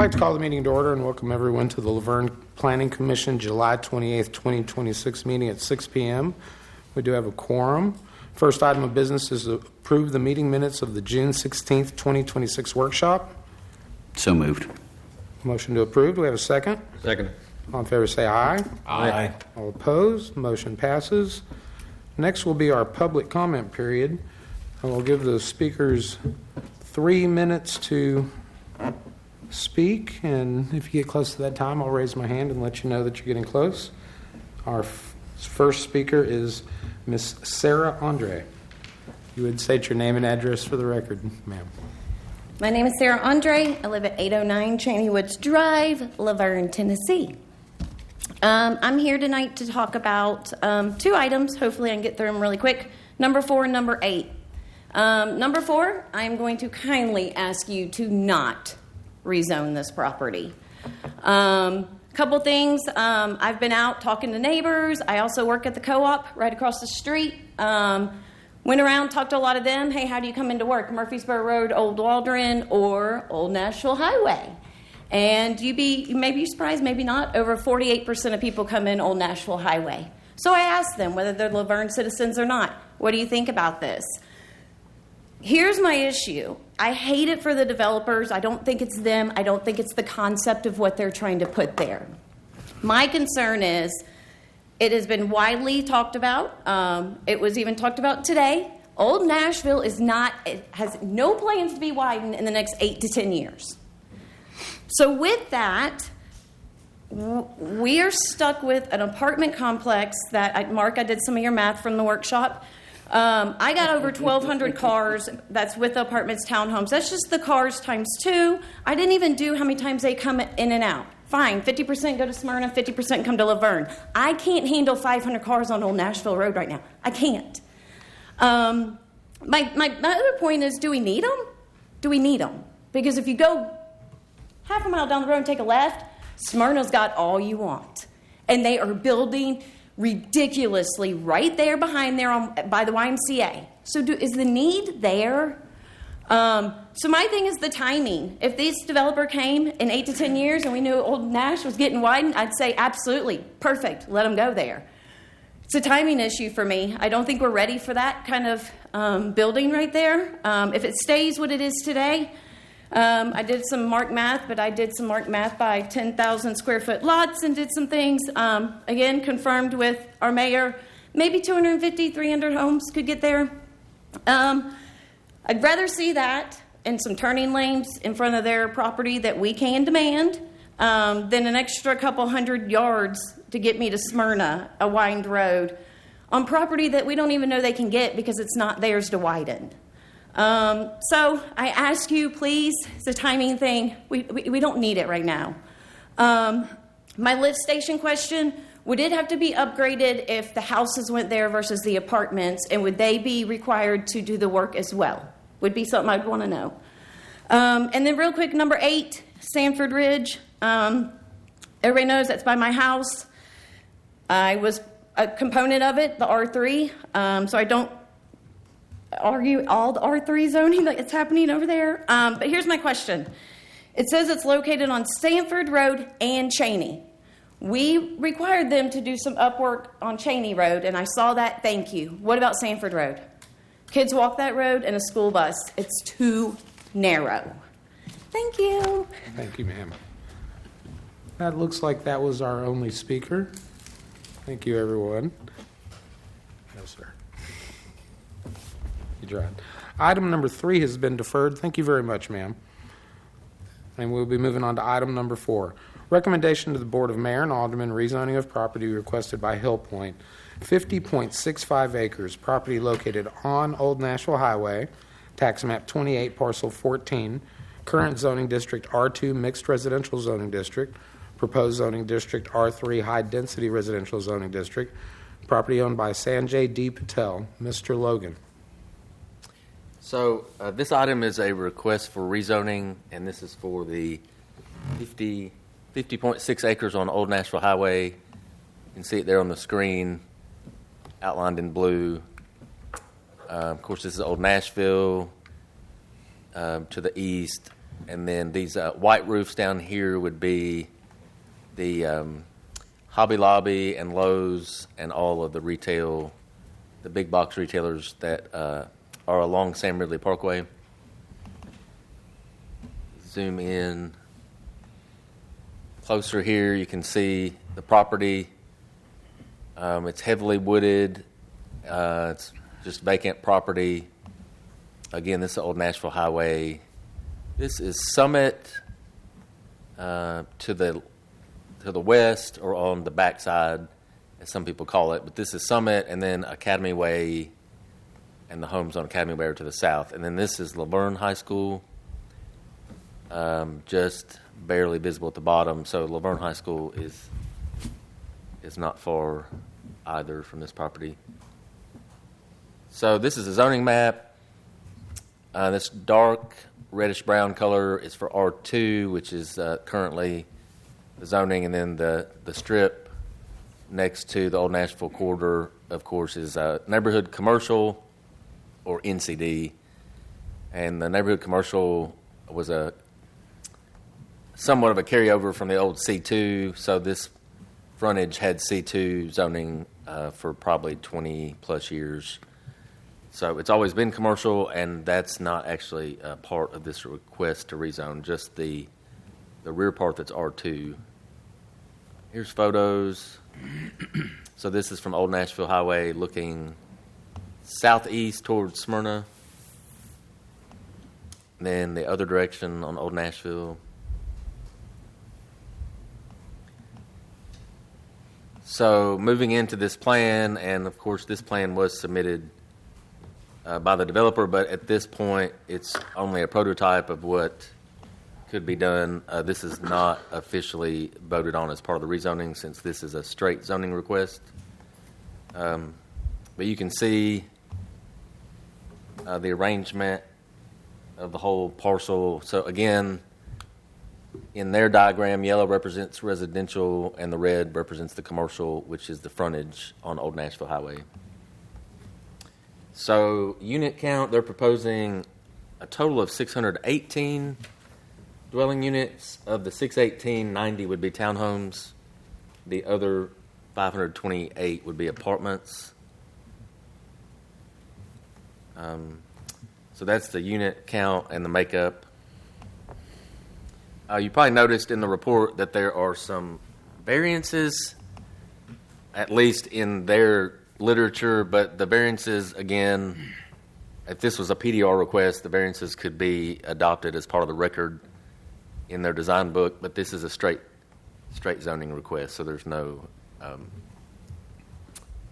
like to call the meeting to order and welcome everyone to the Vergne Planning Commission July 28th, 2026 meeting at 6 p.m. We do have a quorum. First item of business is to approve the meeting minutes of the June 16th, 2026 workshop. So moved. Motion to approve. Do we have a second? Second. All in favor say aye. Aye. All opposed? Motion passes. Next will be our public comment period. I will give the speakers 3 minutes to speak, and if you get close to that time, I'll raise my hand and let you know that you're getting close. Our first speaker is Miss Sarah Andre. You would state your name and address for the record, ma'am. My name is Sarah Andre. I live at 809 Cheney Woods Drive, Laverne, Tennessee. I'm here tonight to talk about 2 items. Hopefully I can get through them really quick. Number 4 and number 8. Number 4, I'm going to kindly ask you to not rezone this property. Couple things. I've been out talking to neighbors. I also work at the co-op right across the street. Went around, talked to a lot of them. Hey, how do you come into work? Murfreesboro Road, Old Waldron, or Old Nashville Highway? And you may be surprised, maybe not. Over 48% of people come in Old Nashville Highway. So I asked them whether they're Laverne citizens or not. What do you think about this? Here's my issue. I hate it for the developers. I don't think it's them. I don't think it's the concept of what they're trying to put there. My concern is it has been widely talked about. It was even talked about today. Old Nashville has no plans to be widened in the next 8 to 10 years. So with that, we are stuck with an apartment complex that, Mark, I did some of your math from the workshop. I got over 1,200 cars. That's with the apartments, townhomes. That's just the cars times 2. I didn't even do how many times they come in and out. Fine, 50% go to Smyrna, 50% come to Laverne. I can't handle 500 cars on Old Nashville Road right now. I can't. My other point is, do we need them? Do we need them? Because if you go half a mile down the road and take a left, Smyrna's got all you want. And they are building ridiculously right there behind there by the YMCA. So is the need there? So my thing is the timing. If this developer came in 8 to 10 years and we knew Old Nash was getting widened, I'd say absolutely, perfect, let them go there. It's a timing issue for me. I don't think we're ready for that kind of building right there. If it stays what it is today, I did some mark math, but I did some mark math by 10,000 square foot lots and did some things. Again, confirmed with our mayor, maybe 250, 300 homes could get there. I'd rather see that and some turning lanes in front of their property that we can demand than an extra couple hundred yards to get me to Smyrna, a widened road, on property that we don't even know they can get because it's not theirs to widen. So I ask you, please, it's a timing thing. We don't need it right now. My lift station question, would it have to be upgraded if the houses went there versus the apartments, and would they be required to do the work as well? Would be something I'd want to know. And then real quick, number 8, Sanford Ridge. Everybody knows that's by my house. I was a component of it, the R3, so I don't argue all the R3 zoning that's happening over there. But here's my question. It says it's located on Sanford Road and Cheney. We required them to do some upwork on Cheney Road, and I saw that. Thank you. What about Sanford Road? Kids walk that road and a school bus. It's too narrow. Thank you. Thank you, ma'am. That looks like that was our only speaker. Thank you, everyone. No, sir. You tried. Item number 3 has been deferred. Thank you very much, ma'am. And we'll be moving on to item number 4. Recommendation to the Board of Mayor and Aldermen rezoning of property requested by Hill Point. 50.65 acres, property located on Old Nashville Highway, tax map 28, parcel 14, current zoning district R2 mixed residential zoning district, proposed zoning district R3 high density residential zoning district, property owned by Sanjay D. Patel. Mr. Logan. So this item is a request for rezoning, and this is for the 50.6 acres on Old Nashville Highway. You can see it there on the screen, outlined in blue. Of course, this is Old Nashville. To the east, And then these white roofs down here would be the Hobby Lobby and Lowe's and all of the retail, the big box retailers that are along Sam Ridley Parkway. Zoom in closer here, you can see the property. It's heavily wooded. It's just vacant property. Again, this is Old Nashville Highway. This is Summit to the west, or on the backside, as some people call it. But this is Summit, and then Academy Way, and the homes on Academy Way are to the south. And then this is Laverne High School, just barely visible at the bottom. So Laverne High School is not far either from this property. So this is a zoning map. This dark reddish-brown color is for R2, which is currently the zoning, and then the strip next to the Old Nashville corridor, of course, is neighborhood commercial, or NCD. And the neighborhood commercial was somewhat of a carryover from the old C2, so this frontage had C2 zoning for probably 20-plus years. So it's always been commercial, and that's not actually part of this request to rezone, just the rear part that's R2. Here's photos. So this is from Old Nashville Highway looking southeast towards Smyrna. And then the other direction on Old Nashville. So moving into this plan, and of course this plan was submitted by the developer, but at this point it's only a prototype of what could be done. This is not officially voted on as part of the rezoning, since this is a straight zoning request. But you can see the arrangement of the whole parcel. So again, in their diagram, yellow represents residential and the red represents the commercial, which is the frontage on Old Nashville Highway. So unit count, they're proposing a total of 618 dwelling units. Of the 618, 90 would be townhomes. The other 528 would be apartments. So that's the unit count and the makeup. You probably noticed in the report that there are some variances, at least in their literature, but the variances, again, if this was a PDR request, the variances could be adopted as part of the record in their design book, but this is a straight zoning request, so there's no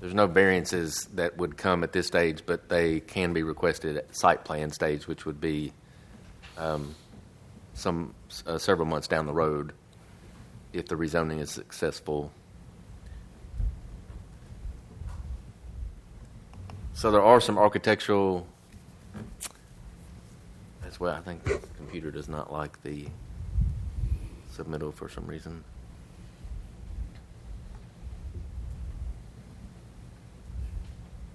variances that would come at this stage, but they can be requested at site plan stage, which would be several months down the road if the rezoning is successful. So there are some architectural, as well. I think the computer does not like the submittal for some reason.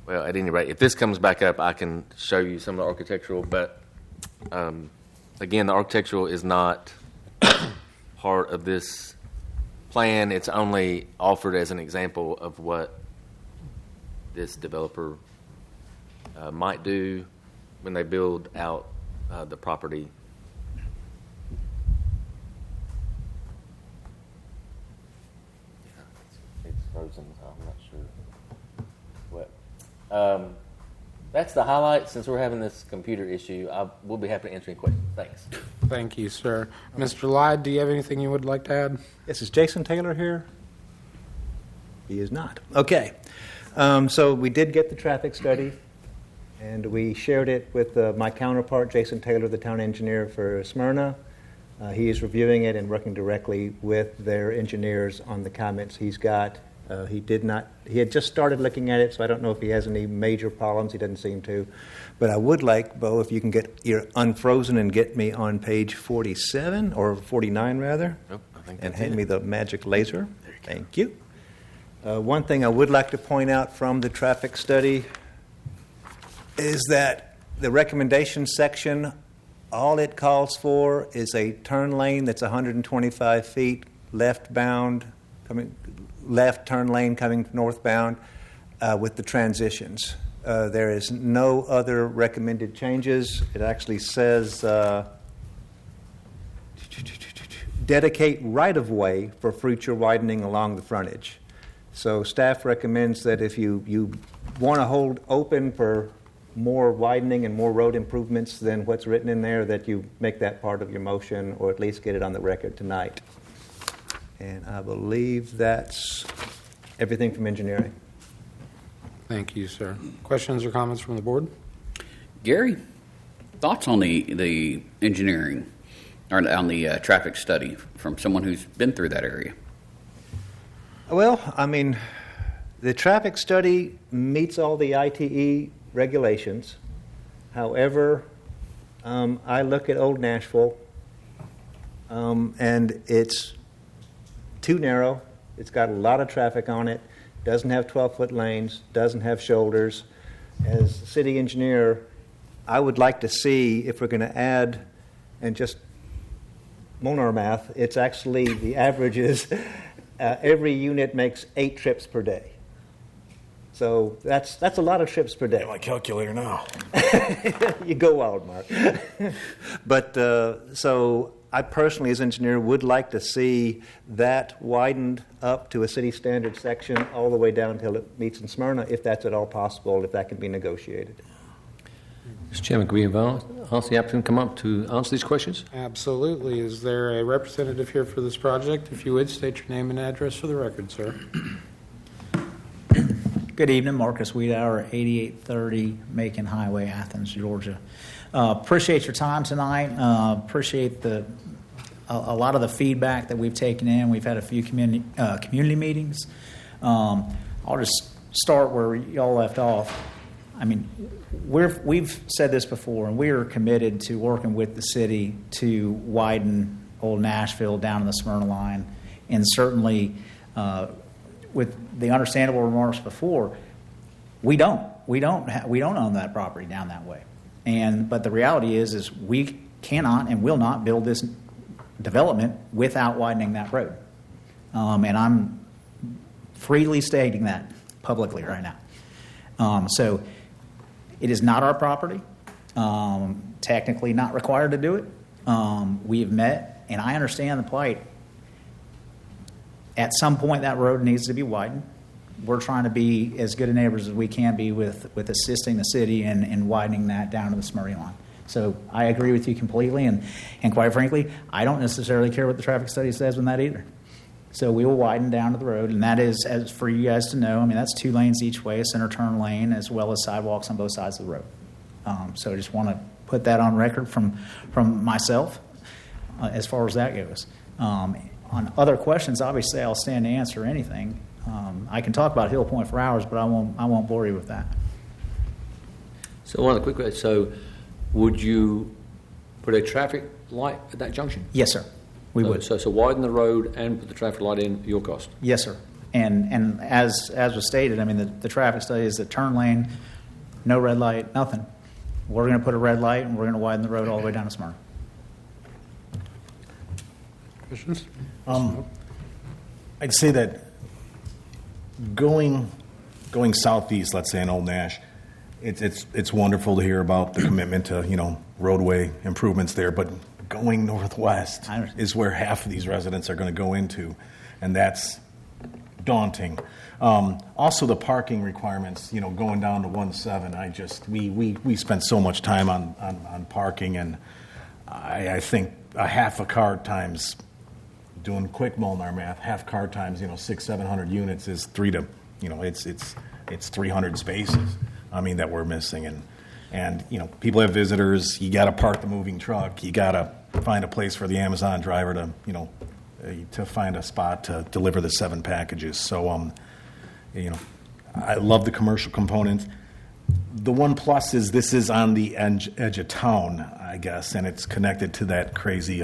Well, at any rate, if this comes back up, I can show you some of the architectural, but again, the architectural is not part of this plan. It's only offered as an example of what this developer might do when they build out the property. It's frozen, so I'm not sure what. That's the highlight. Since we're having this computer issue, we'll be happy to answer any questions. Thanks. Thank you, sir. Mr. Lyde, do you have anything you would like to add? Yes, is Jason Taylor here? He is not. Okay. So we did get the traffic study, and we shared it with my counterpart, Jason Taylor, the town engineer for Smyrna. He is reviewing it and working directly with their engineers on the comments he's got. He had just started looking at it, so I don't know if he has any major problems. He doesn't seem to. But I would like, Bo, if you can get your unfrozen and get me on page 47, or 49 rather, and hand me the magic laser. Thank you. One thing I would like to point out from the traffic study is that the recommendation section all it calls for is a turn lane that's 125 feet left turn lane coming northbound with the transitions. There is no other recommended changes. It actually says dedicate right-of-way for future widening along the frontage. So staff recommends that if you want to hold open for more widening and more road improvements than what's written in there, that you make that part of your motion or at least get it on the record tonight. And I believe that's everything from engineering. Thank you, sir. Questions or comments from the board? Gary, thoughts on the engineering or on the traffic study from someone who's been through that area? Well, I mean, the traffic study meets all the ITE regulations. However, I look at Old Nashville, and it's too narrow. It's got a lot of traffic on it. Doesn't have 12-foot lanes. Doesn't have shoulders. As city engineer, I would like to see if we're going to add, and just Monar math, it's actually the average is every unit makes 8 trips per day. So that's a lot of trips per day. Get my calculator now. You go wild, Mark. But so I personally, as engineer, would like to see that widened up to a city standard section all the way down until it meets in Smyrna, if that's at all possible, if that can be negotiated. Mr. Chairman, can we ask the applicant to come up to answer these questions? Absolutely. Is there a representative here for this project? If you would, state your name and address for the record, sir. Good evening, Marcus Wiedauer, 8830 Macon Highway, Athens, Georgia. Appreciate your time tonight. Appreciate a lot of the feedback that we've taken in. We've had a few community meetings. I'll just start where y'all left off. I mean, we've said this before, and we are committed to working with the city to widen Old Nashville down to the Smyrna line, and certainly with the understandable remarks before, we don't own that property down that way. But the reality is we cannot and will not build this development without widening that road. And I'm freely stating that publicly right now. So it is not our property, technically not required to do it. We have met, and I understand the plight. At some point, that road needs to be widened. We're trying to be as good a neighbors as we can be with assisting the city and widening that down to the Smyrna line. So I agree with you completely, and quite frankly, I don't necessarily care what the traffic study says on that either. So we will widen down to the road, and that is, as for you guys to know, I mean, that's 2 lanes each way, a center turn lane, as well as sidewalks on both sides of the road. So I just want to put that on record from myself as far as that goes. On other questions, obviously, I'll stand to answer anything. I can talk about Hill Point for hours, but I won't bore you with that. So one other quick question. So would you put a traffic light at that junction? Yes, sir. We would. So widen the road and put the traffic light in at your cost? Yes, sir. And as was stated, I mean, the traffic study is the turn lane, no red light, nothing. We're going to put a red light, and we're going to widen the road all the way down to Smyrna. Questions? I'd say that going southeast, let's say in Old Nash, it's wonderful to hear about the commitment to roadway improvements there, but going northwest is where half of these residents are going to go into, and that's daunting. Also, the parking requirements, going down to 17, we spent so much time on parking, and I think a half a car times, doing quick Molnar math, half car times 600-700 units is it's 300 spaces. I mean, that we're missing, and people have visitors. You got to park the moving truck. You got to find a place for the Amazon driver to find a spot to deliver the 7 packages. So I love the commercial component. The one plus is this is on the edge of town, I guess, and it's connected to that crazy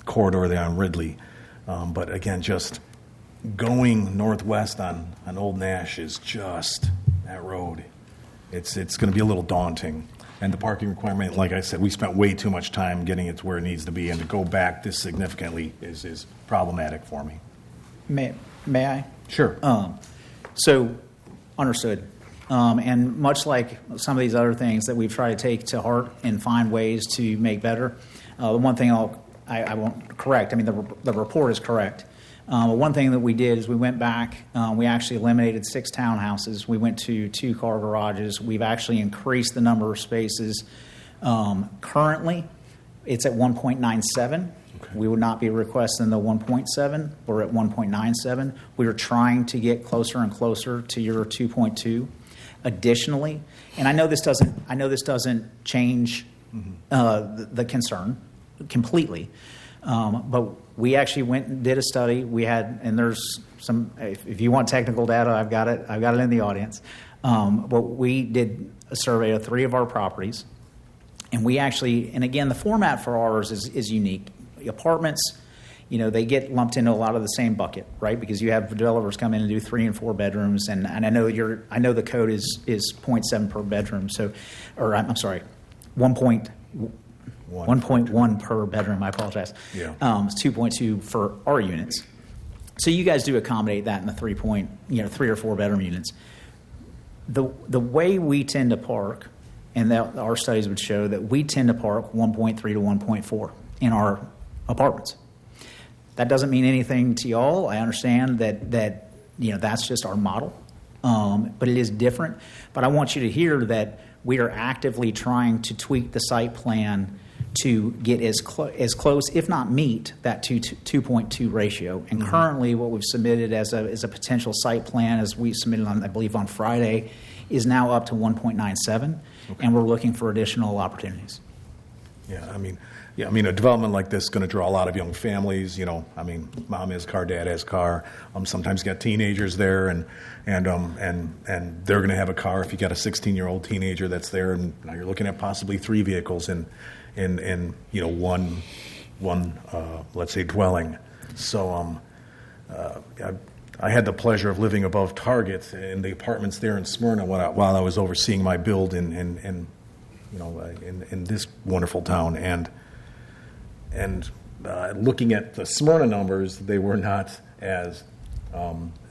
corridor there on Ridley. But again, just going northwest on Old Nash is just that road. It's going to be a little daunting. And the parking requirement, like I said, we spent way too much time getting it to where it needs to be, and to go back this significantly is problematic for me. May I? Sure. So, understood. And much like some of these other things that we've tried to take to heart and find ways to make better, the one thing I won't correct. I mean, the report is correct. One thing that we did is we went back. We actually eliminated 6 townhouses. We went to 2-car garages. We've actually increased the number of spaces. Currently, it's at 1.97. Okay. We would not be requesting the 1.7. We're at 1.97. We are trying to get closer and closer to your 2.2. Additionally, and I know this doesn't change the concern completely, but we actually went and did a study. We had, and there's some. If you want technical data, I've got it in the audience. But we did a survey of 3 of our properties, and we actually, and again, the format for ours is unique. Apartments, they get lumped into a lot of the same bucket, right? Because you have developers come in and do 3 and 4 bedrooms, and I know the code is 0.7 per bedroom. So, or I'm sorry, 1.1 per bedroom. I apologize. Yeah. It's 2.2 for our units. So you guys do accommodate that in the 3 or 4 bedroom units. The way we tend to park, and our studies would show that we tend to park 1.3 to 1.4 in our apartments. That doesn't mean anything to y'all. I understand that that's just our model, but it is different. But I want you to hear that we are actively trying to tweak the site plan to get as close, if not meet, that 2.2 ratio. And currently, what we've submitted as a potential site plan, as we submitted on, I believe, on Friday, is now up to 1.97, and we're looking for additional opportunities. Yeah, I mean, a development like this is going to draw a lot of young families. Mom has car, dad has car. Sometimes you got teenagers there, and they're going to have a car. If you got a 16-year-old teenager that's there, and now you're looking at possibly 3 vehicles in one let's say dwelling. So I had the pleasure of living above Target in the apartments there in Smyrna while I was overseeing my build in this wonderful town, and looking at the Smyrna numbers, they were not as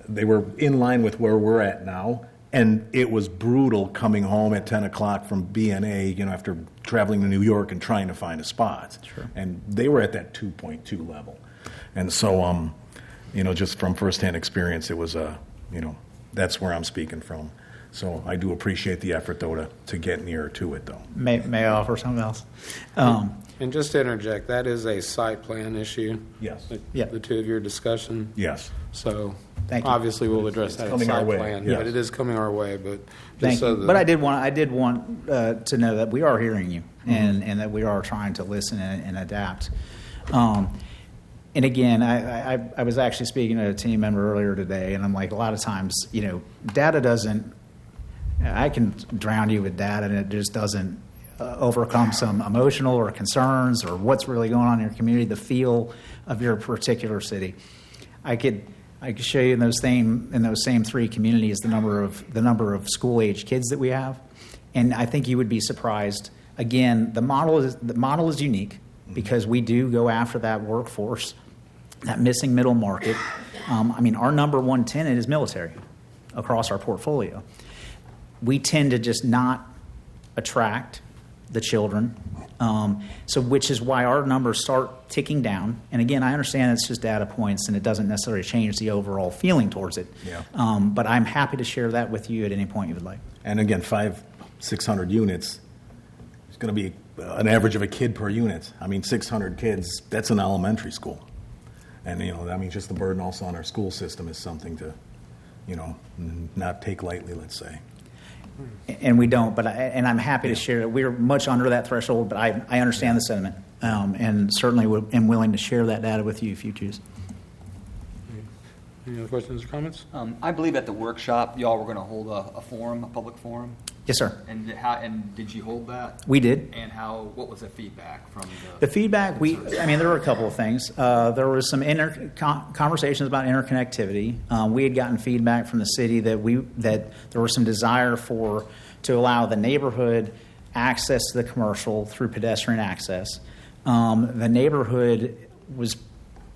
they were in line with where we're at now, and it was brutal coming home at 10 o'clock from BNA, after traveling to New York and trying to find a spot. Sure. And they were at that 2.2 level, and so just from firsthand experience, it was that's where I'm speaking from. So I do appreciate the effort, though, to get nearer to it, though. May I offer something else? And just to interject, that is a site plan issue. Yes. The 2 of your discussion. Yes. So Thank you. obviously we'll address that in coming our site way, plan. yes. But it is coming our way. But just Thank so you. But I did want to know that we are hearing you, and that we are trying to listen and adapt. And again, I was actually speaking to a team member earlier today, and I'm like, a lot of times, data doesn't. I can drown you with data, and it just doesn't overcome some emotional or concerns or what's really going on in your community, the feel of your particular city. I could show you in those same 3 communities the number of school age kids that we have, and I think you would be surprised. Again, the model is unique because we do go after that workforce, that missing middle market. Our number 1 tenant is military across our portfolio. We tend to just not attract the children, which is why our numbers start ticking down. And again, I understand it's just data points, and it doesn't necessarily change the overall feeling towards it. Yeah. But I'm happy to share that with you at any point you would like. And again, 500-600 units, it's going to be an average of a kid per unit. 600 kids, that's an elementary school. And, just the burden also on our school system is something to, not take lightly, let's say. And we don't, but I'm happy to share it. We're much under that threshold, but I understand the sentiment, and certainly am willing to share that data with you if you choose. Any other questions or comments? I believe at the workshop, y'all were going to hold a forum, a public forum. Yes, sir. And did you hold that? We did. And what was the feedback from the feedback? There were a couple of things. There was some conversations about interconnectivity. We had gotten feedback from the city that there was some desire to allow the neighborhood access to the commercial through pedestrian access. The neighborhood was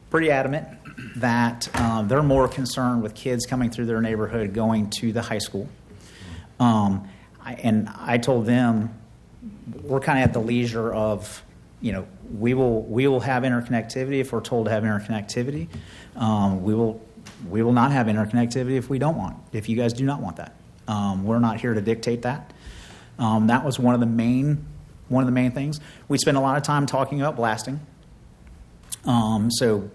pretty adamant that they're more concerned with kids coming through their neighborhood going to the high school. I told them we're kind of at the leisure of, we will have interconnectivity if we're told to have interconnectivity. We will not have interconnectivity if you guys do not want that. We're not here to dictate that. That was one of the main things. We spent a lot of time talking about blasting. So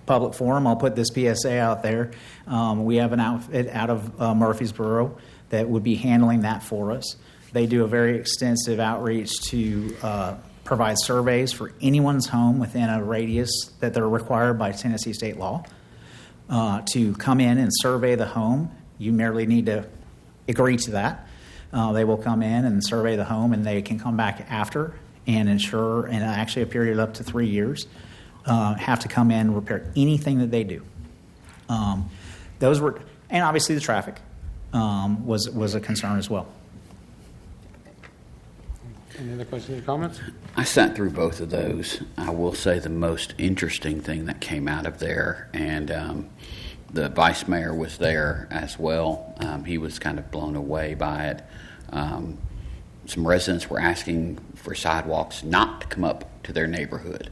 public forum, I'll put this PSA out there. We have an outfit out of Murfreesboro that would be handling that for us. They do a very extensive outreach to provide surveys for anyone's home within a radius that they're required by Tennessee state law to come in and survey the home. You merely need to agree to that. They will come in and survey the home, and they can come back after and ensure, in actually a period of up to 3 years, have to come in and repair anything that they do. Those were, and obviously the traffic was a concern as well. Any other questions or comments? I sat through both of those. I will say the most interesting thing that came out of there, and the vice mayor was there as well. He was kind of blown away by it. Some residents were asking for sidewalks not to come up to their neighborhood,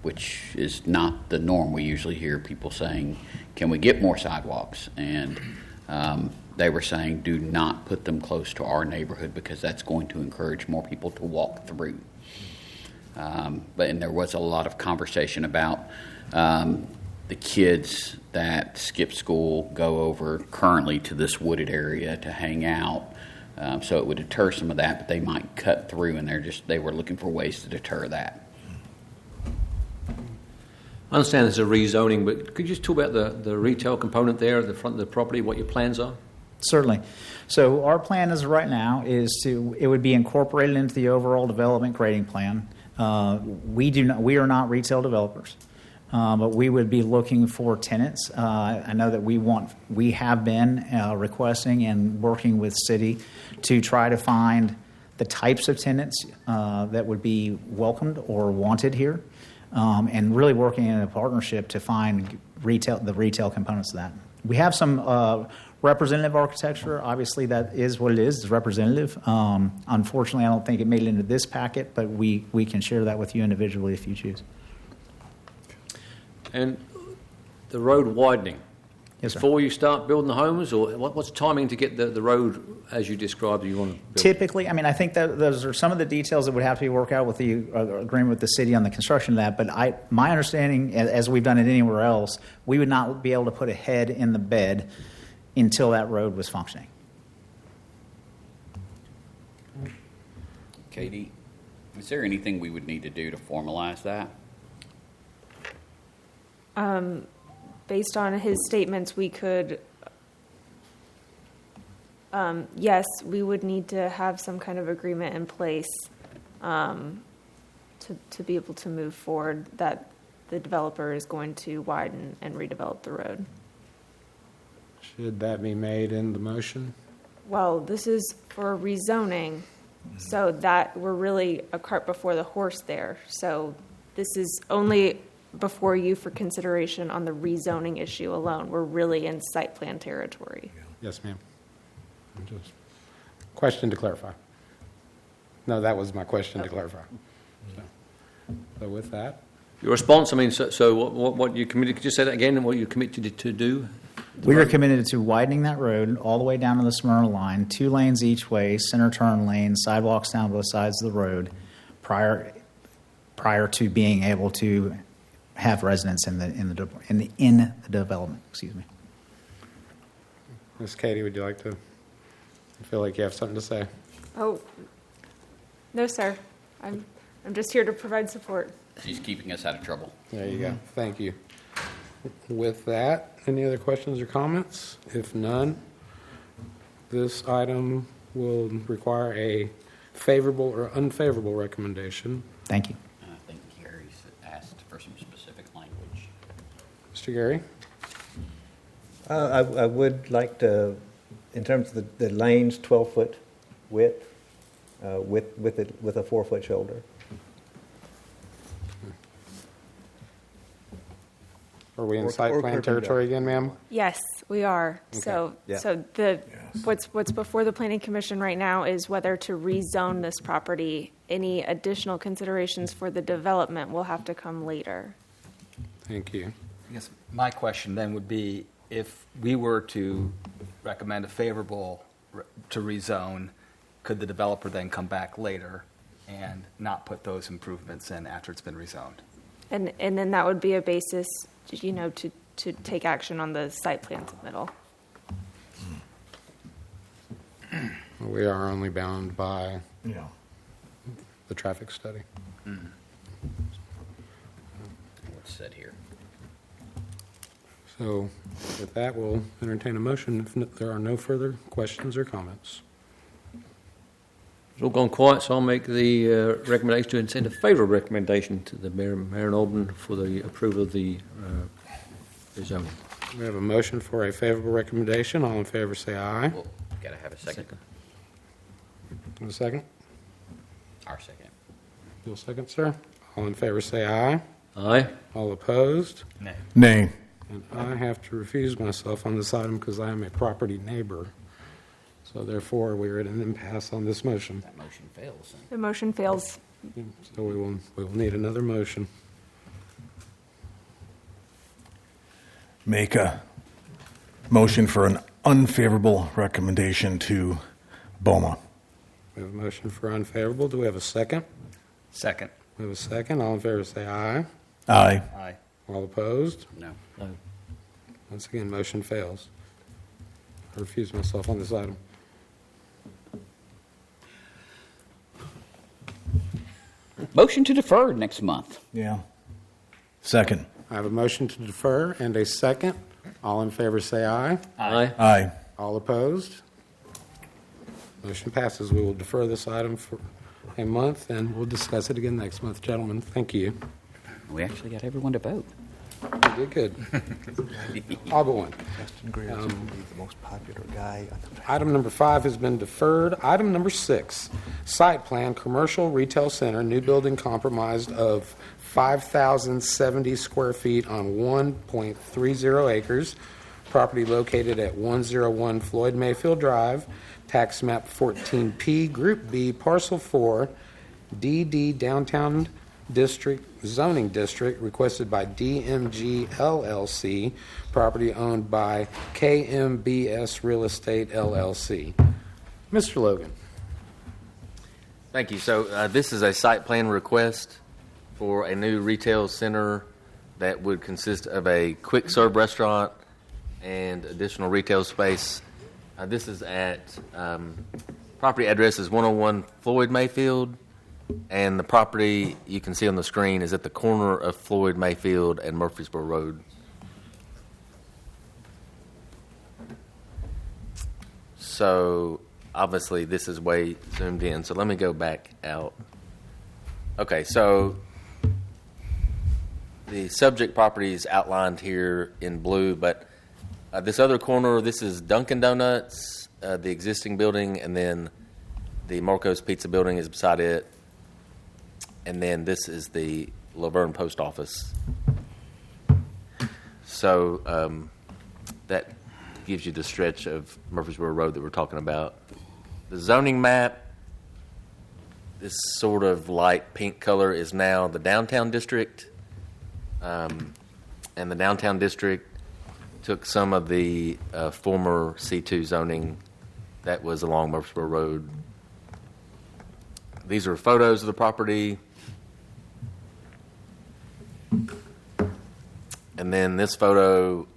which is not the norm. We usually hear people saying, can we get more sidewalks? And they were saying, do not put them close to our neighborhood because that's going to encourage more people to walk through. And there was a lot of conversation about the kids that skip school go over currently to this wooded area to hang out. So it would deter some of that, but they might cut through, and they were looking for ways to deter that. I understand there's a rezoning, but could you just talk about the retail component there at the front of the property, what your plans are? Certainly. So our plan is right now it would be incorporated into the overall development grading plan. We are not retail developers, but we would be looking for tenants. I know that we have been requesting and working with city to try to find the types of tenants that would be welcomed or wanted here, and really working in a partnership to find the retail components of that. We have some representative architecture. Obviously, that is what it is. It's representative. Unfortunately, I don't think it made it into this packet, but we can share that with you individually if you choose. And the road widening. Yes, sir. Before you start building the homes, or what's timing to get the road as you described you want to build? Typically, I think that those are some of the details that would have to be worked out with the agreement with the city on the construction of that. But my understanding, as we've done it anywhere else, we would not be able to put a head in the bed until that road was functioning. Katie, is there anything we would need to do to formalize that? Based on his statements, we could, yes, we would need to have some kind of agreement in place to be able to move forward that the developer is going to widen and redevelop the road. Should that be made in the motion? Well, this is for rezoning, so that we're really a cart before the horse there. So this is only before you for consideration on the rezoning issue alone. We're really in site plan territory. Yes, ma'am. Just question to clarify. No, that was my question to clarify. So with that, Your response, so what you committed, could you say that again, what you committed to do? We are committed to widening that road all the way down to the Smyrna line, 2 lanes each way, center turn lanes, sidewalks down both sides of the road, prior to being able to have residents in the development. Excuse me. Ms. Katie, would you like to? I feel like you have something to say. Oh, no, sir. I'm just here to provide support. She's keeping us out of trouble. There you go. Thank you. With that, any other questions or comments? If none, this item will require a favorable or unfavorable recommendation. Thank you. I think Gary's asked for some specific language. Mr. Gary? I would like to, in terms of the lanes, 12-foot width, with a 4-foot shoulder. Are we in Or- site or plan curb and territory again, ma'am? Yes, we are. Yeah. So what's before the planning commission right now is whether to rezone this property. Any additional considerations for the development will have to come later. Thank you. I guess my question then would be, if we were to recommend a favorable to rezone, could the developer then come back later and not put those improvements in after it's been rezoned? And then that would be a basis, to take action on the site plan submittal. We are only bound by Yeah. the traffic study. What's said here? So with that, we'll entertain a motion if there are no further questions or comments. It's all gone quiet, so I'll make the recommendation to send a favourable recommendation to the Mayor and Alderman for the approval of the rezoning. We have a motion for a favorable recommendation. All in favor, say aye. Well, got to have a second. A second? Our second. You'll second, sir? All in favor, say aye. Aye. All opposed? Nay. And I have to recuse myself on this item because I am a property neighbor. So therefore, we are at an impasse on this motion. That motion fails. Then. The motion fails. So we will need another motion. Make a motion for an unfavorable recommendation to BOMA. We have a motion for unfavorable. Do we have a second? Second. We have a second. All in favor, say aye. Aye. Aye. All opposed? No. No. Once again, motion fails. I recuse myself on this item. Motion to defer next month. Yeah. Second. I have a motion to defer and a second. All in favor, say aye. Aye. Aye. All opposed? Motion passes. We will defer this item for a month, and we'll discuss it again next month. Gentlemen, thank you. We actually got everyone to vote. You did good. All but one. Justin Greer is the most popular guy. Item number 5 has been deferred. Item number 6, site plan, commercial retail center, new building comprised of 5,070 square feet on 1.30 acres. Property located at 101 Floyd Mayfield Drive, tax map 14P, Group B, Parcel 4, DD Downtown District Zoning District, requested by DMG LLC, property owned by KMBS Real Estate LLC. Mr. Logan. Thank you. So this is a site plan request for a new retail center that would consist of a quick serve restaurant and additional retail space. This is at property address is 101 Floyd Mayfield, and the property you can see on the screen is at the corner of Floyd Mayfield and Murfreesboro Road. So obviously this is way zoomed in, so let me go back out. Okay, so the subject property is outlined here in blue, but this other corner, this is Dunkin' Donuts, the existing building, and then the Marco's Pizza building is beside it. And then this is the Laverne Post Office. So that gives you the stretch of Murfreesboro Road that we're talking about. The zoning map, this sort of light pink color, is now the downtown district. And the downtown district took some of the former C2 zoning that was along Murfreesboro Road. These are photos of the property. And then this photo,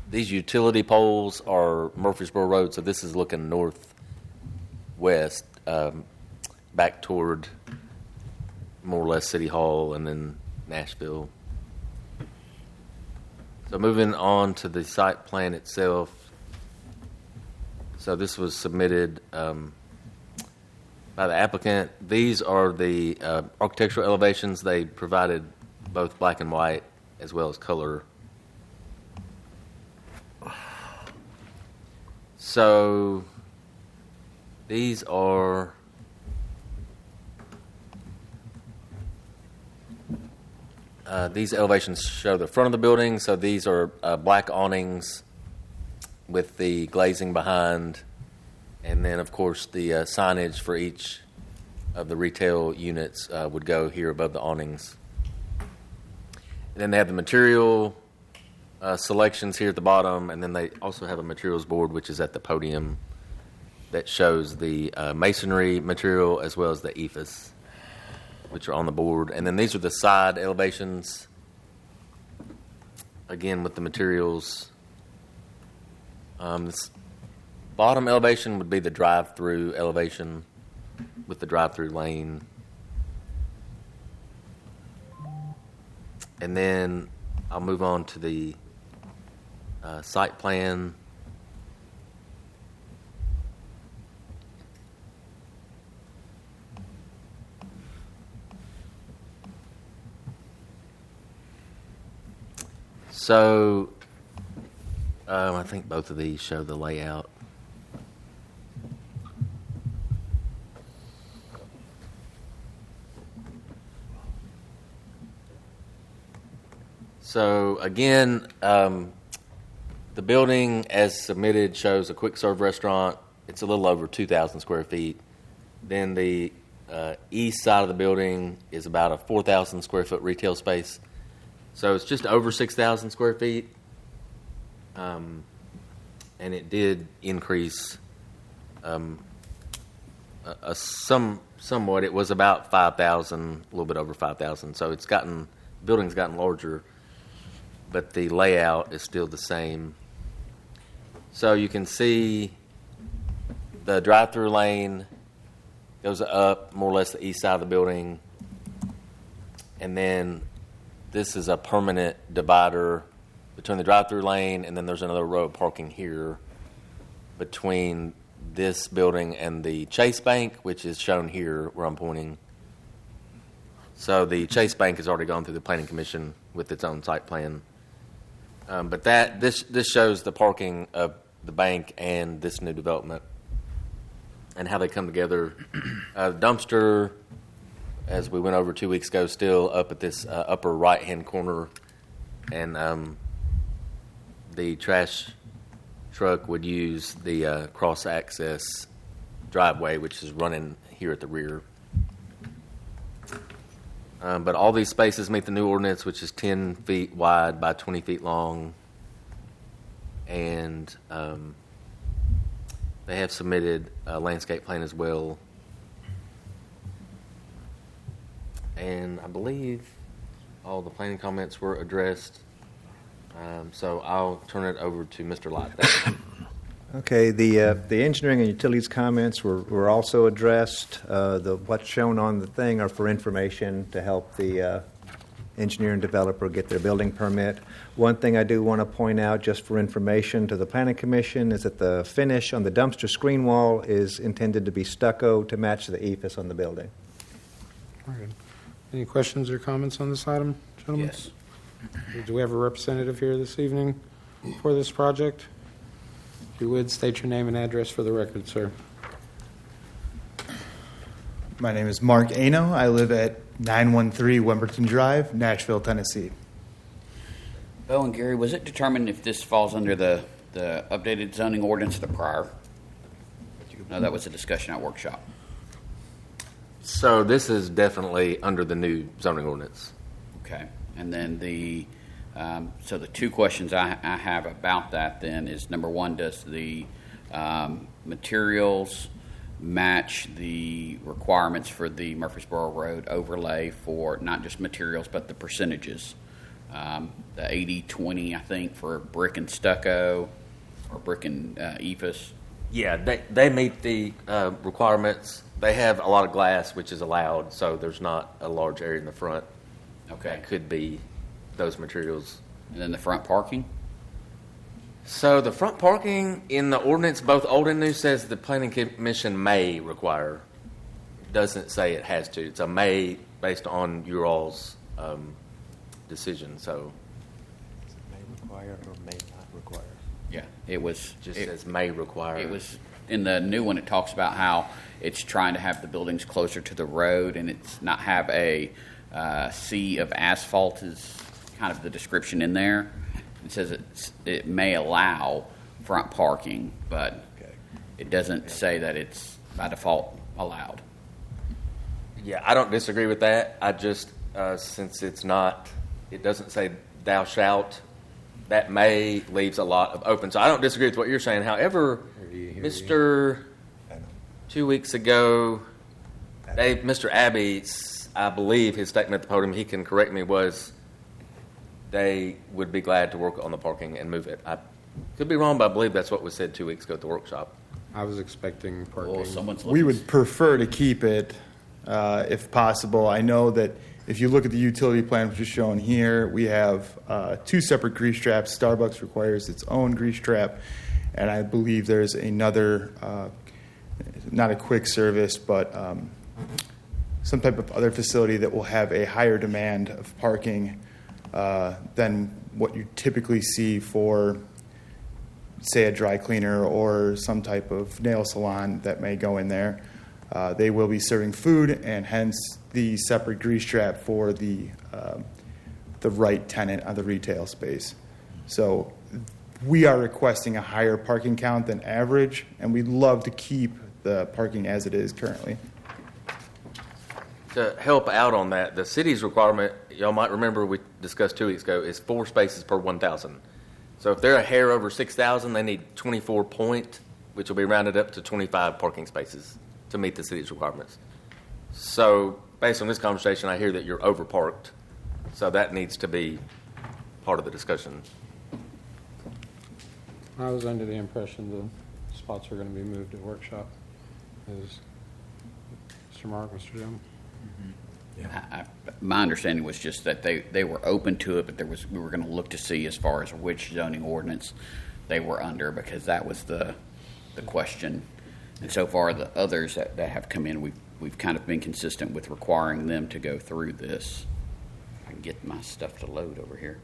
these utility poles are Murfreesboro Road, so this is looking northwest, back toward more or less City Hall and then Nashville. So moving on to the site plan itself. So this was submitted by the applicant. These are the architectural elevations. They provided both black and white as well as color. So these are these elevations show the front of the building. So these are black awnings with the glazing behind. And then, of course, the signage for each of the retail units would go here above the awnings. And then they have the material selections here at the bottom, and then they also have a materials board, which is at the podium, that shows the masonry material as well as the ephes, which are on the board. And then these are the side elevations, again with the materials. This bottom elevation would be the drive-through elevation with the drive-through lane. And then I'll move on to the site plan. So I think both of these show the layout. So again, the building as submitted shows a quick serve restaurant. It's a little over 2,000 square feet. Then the east side of the building is about a 4,000 square foot retail space. So it's just over 6,000 square feet. And it did increase somewhat. It was about 5,000, a little bit over 5,000. So building's gotten larger, but the layout is still the same. So you can see the drive-through lane goes up more or less the east side of the building. And then this is a permanent divider between the drive-through lane, and then there's another row of parking here between this building and the Chase Bank, which is shown here where I'm pointing. So the Chase Bank has already gone through the Planning Commission with its own site plan. But this shows the parking of the bank and this new development and how they come together. The dumpster, as we went over 2 weeks ago, still up at this upper right-hand corner, and the trash truck would use the cross-access driveway, which is running here at the rear. But all these spaces meet the new ordinance, which is 10 feet wide by 20 feet long. And they have submitted a landscape plan as well. And I believe all the planning comments were addressed. So I'll turn it over to Mr. Light. Okay, the engineering and utilities comments were also addressed. What's shown on the thing are for information to help the engineer and developer get their building permit. One thing I do want to point out, just for information to the Planning Commission, is that the finish on the dumpster screen wall is intended to be stucco to match the ephes on the building. All right. Any questions or comments on this item, gentlemen? Yes. Do we have a representative here this evening for this project? If you would, state your name and address for the record, sir. My name is Mark Ano. I live at 913 Wemberton Drive, Nashville, Tennessee. Bo and Gary, was it determined if this falls under the updated zoning ordinance or the prior? No, that was a discussion at workshop. So this is definitely under the new zoning ordinance. Okay. And then so the two questions I have about that then is, number one, does the materials match the requirements for the Murfreesboro Road overlay for not just materials but the percentages? The 80-20, I think, for brick and stucco or brick and ephes. Yeah, they meet the requirements. They have a lot of glass, which is allowed, so there's not a large area in the front. Okay. That could be those materials. And then the front parking? So the front parking in the ordinance, both old and new, says the Planning Commission may require. It doesn't say it has to. It's a may based on your all's decision. So Does it may require or may not require? Yeah, it was. Just says may require. It was in the new one. It talks about how it's trying to have the buildings closer to the road and it's not have a sea of asphalt is kind of the description in there. It says it may allow front parking, but it doesn't say that it's by default allowed. Yeah, I don't disagree with that. I just, since it doesn't say thou shalt, that may leaves a lot of open. So I don't disagree with what you're saying. However, Mr. 2 weeks ago, Mr. Abbey, I believe his statement at the podium, he can correct me, was they would be glad to work on the parking and move it. I could be wrong, but I believe that's what was said 2 weeks ago at the workshop. I was expecting parking. Well, We would prefer to keep it if possible. I know that if you look at the utility plan, which is shown here, we have 2 separate grease traps. Starbucks requires its own grease trap, and I believe there's another, not a quick service, but some type of other facility that will have a higher demand of parking than what you typically see for, say, a dry cleaner or some type of nail salon that may go in there. They will be serving food, and hence the separate grease trap for the right tenant on the retail space. So we are requesting a higher parking count than average, and we'd love to keep the parking as it is currently. To help out on that, the city's requirement, y'all might remember we discussed 2 weeks ago, is 4 spaces per 1,000. So if they're a hair over 6,000, they need 24 point, which will be rounded up to 25 parking spaces to meet the city's requirements. So based on this conversation, I hear that you're overparked. So that needs to be part of the discussion. I was under the impression the spots are going to be moved at workshop. Is Mr. Mark, Mr. Jim? My understanding was just that they were open to it, but we were going to look to see as far as which zoning ordinance they were under, because that was the question. And so far, the others that have come in, we've kind of been consistent with requiring them to go through this. I can get my stuff to load over here.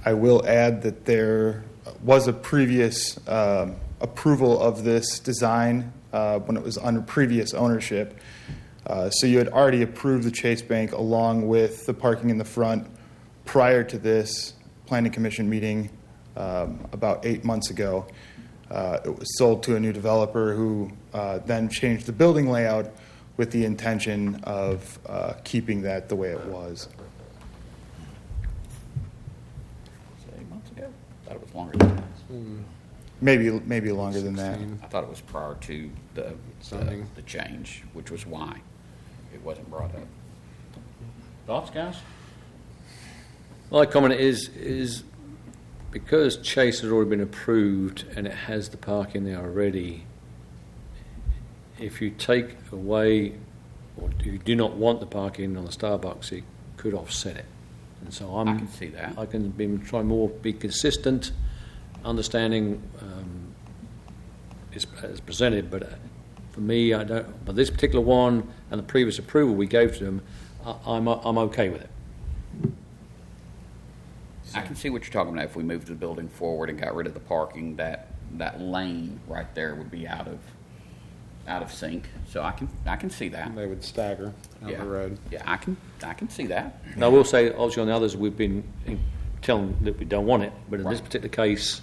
I will add that there was a previous approval of this design when it was under previous ownership. So you had already approved the Chase Bank along with the parking in the front prior to this Planning Commission meeting about 8 months ago. It was sold to a new developer who then changed the building layout with the intention of keeping that the way it was. 8 months ago? I thought it was longer than that. Maybe longer than that. I thought it was prior to the change, which was why it wasn't brought up. Thoughts, guys? My comment is because Chase has already been approved and it has the parking there already, if you take away or you do not want the parking on the Starbucks, it could offset it. And so I can see that. I can try more be consistent, understanding is presented, but for me, I don't. But this particular one and the previous approval we gave to them, I'm okay with it. I can see what you're talking about. If we moved the building forward and got rid of the parking, that lane right there would be out of sync. So I can see that. They would stagger down the road. Yeah, I can see that. Now, I will say, obviously, on the others, we've been telling them that we don't want it, but in this particular case,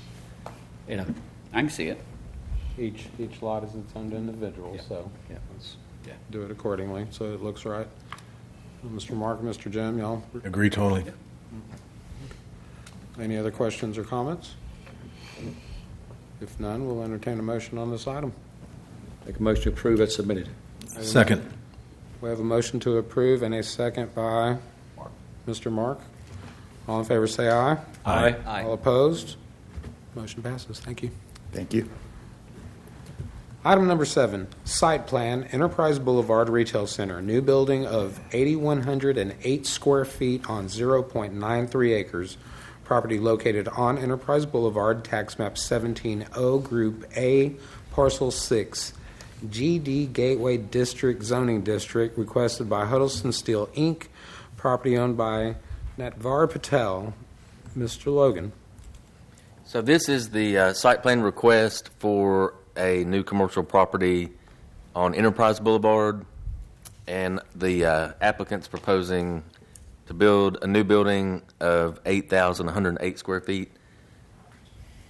I can see it. Each lot is its own individual, so let's do it accordingly so it looks right. Mr. Mark, Mr. Jim, y'all Agree totally. Any other questions or comments? If none, we'll entertain a motion on this item. Make a motion to approve as submitted. Second. We have a motion to approve and a second by Mr. Mark. All in favor say aye. Aye. All opposed? Motion passes. Thank you. Thank you. Item number 7, site plan, Enterprise Boulevard Retail Center, new building of 8,108 square feet on 0.93 acres. Property located on Enterprise Boulevard, tax map 17O, Group A, Parcel 6, GD Gateway District Zoning District, requested by Huddleston Steel, Inc., property owned by Natvar Patel. Mr. Logan. So this is the site plan request for a new commercial property on Enterprise Boulevard, and the applicant's proposing to build a new building of 8,108 square feet.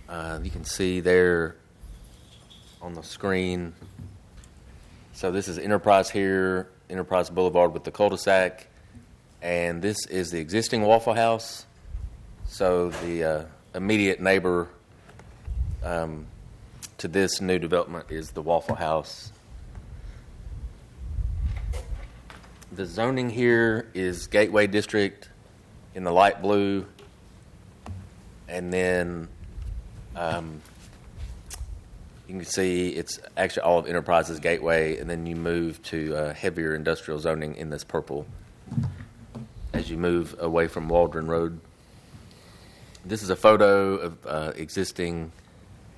You can see there on the screen. So this is Enterprise here, Enterprise Boulevard with the cul-de-sac, and this is the existing Waffle House. So the immediate neighbor to this new development is the Waffle House. The zoning here is Gateway District in the light blue, and then you can see it's actually all of Enterprise's Gateway, and then you move to heavier industrial zoning in this purple as you move away from Waldron Road. This is a photo of existing